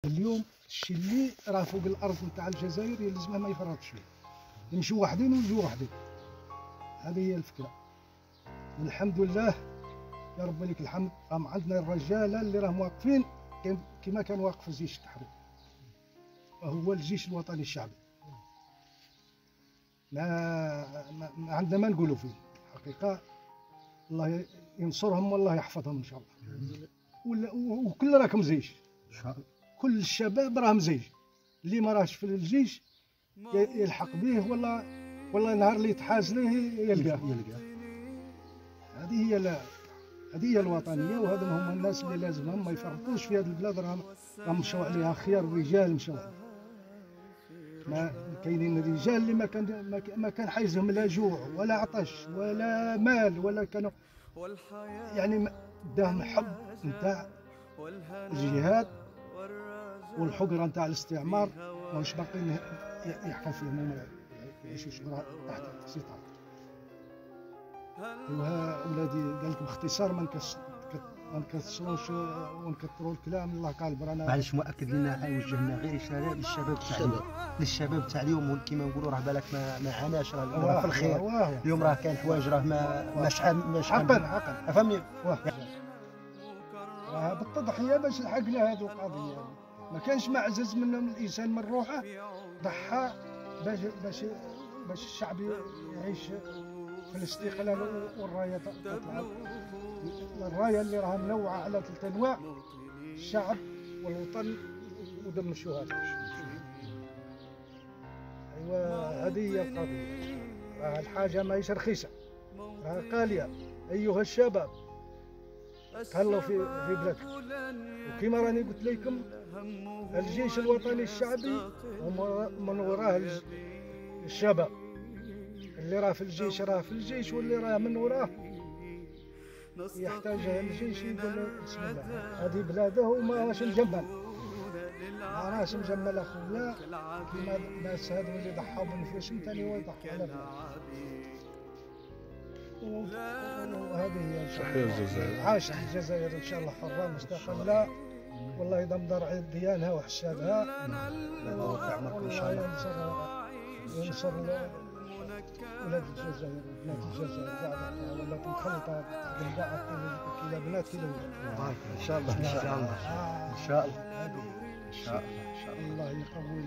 اليوم الشيء اللي راه فوق الارض نتاع الجزائر يلزمه ما يفرطش فيه، يمشوا وحدين ويجوا وحدين. هذه هي الفكره. والحمد لله يا رب لك الحمد، راهم عندنا الرجاله اللي راهم واقفين كما كان واقف الجيش التحرير، وهو الجيش الوطني الشعبي. ما عندنا ما نقولوا فيه حقيقه. الله ينصرهم والله يحفظهم ان شاء الله. وكل راكم جيش، كل الشباب راهم جيش، اللي ما راهش في الجيش يلحق به والله نهار اللي يتحاز له يلقاه. هذه هي الوطنيه، وهذا هم الناس اللي لازمهم ما يفرطوش في هذه البلاد. راهم مشوا عليها خيار الرجال، مشوا ما كاينين الرجال اللي ما كان حيزهم لا جوع ولا عطش ولا مال ولا كانوا يعني داهم حب نتاع الجهاد والحقره نتاع الاستعمار، ماهوش باقيين يحكم فيهم وما يعيشوش تحت السيطره. ولادي قال لك باختصار ما نكسروش ونكثروا الكلام. الله قال برانا معليش مؤكد لنا وجهنا غير رساله للشباب تاع اليوم، كيما نقولوا راه بالك ما عاناش، راه في الخير. اليوم راه كاين حوايج راه ما شحال حقا فهمني. بالتضحيه باش لحقنا هذه القضيه. ما كانش معزز منهم الانسان من روحه، ضحى باش الشعب يعيش في الاستقلال والرايه تطلع. الرايه اللي راها منوعه على 3 انواع: الشعب والوطن ودم الشهداء. ايوا هذه هي القضيه. راه الحاجه ماهيش رخيصه، راه غاليه. ايها الشباب تهلاو في بلادكم، وكما راني قلت لكم الجيش الوطني الشعبي ومن وراه الشباب. اللي راه في الجيش راه في الجيش، واللي راه من وراه يحتاج الجيش يقول له بسم الله هذه بلاده وماهاش مجمل، ما راهش مجمل اخويا. كيما الناس هذو اللي ضحوا بنفسهم ثاني هو يضحي على بلاده. وهذه هي ان شاء الله. عاشت الجزائر ان شاء الله حره مستقله، والله يدمر ديانها وحسابها. الله ان شاء الله ينصر ولاد الجزائر وبنات الجزائر بعد ولات مخلطه من بعض كلا بنات كلا ولاد. ان شاء الله ان شاء الله ان شاء الله ان شاء الله الله يقوي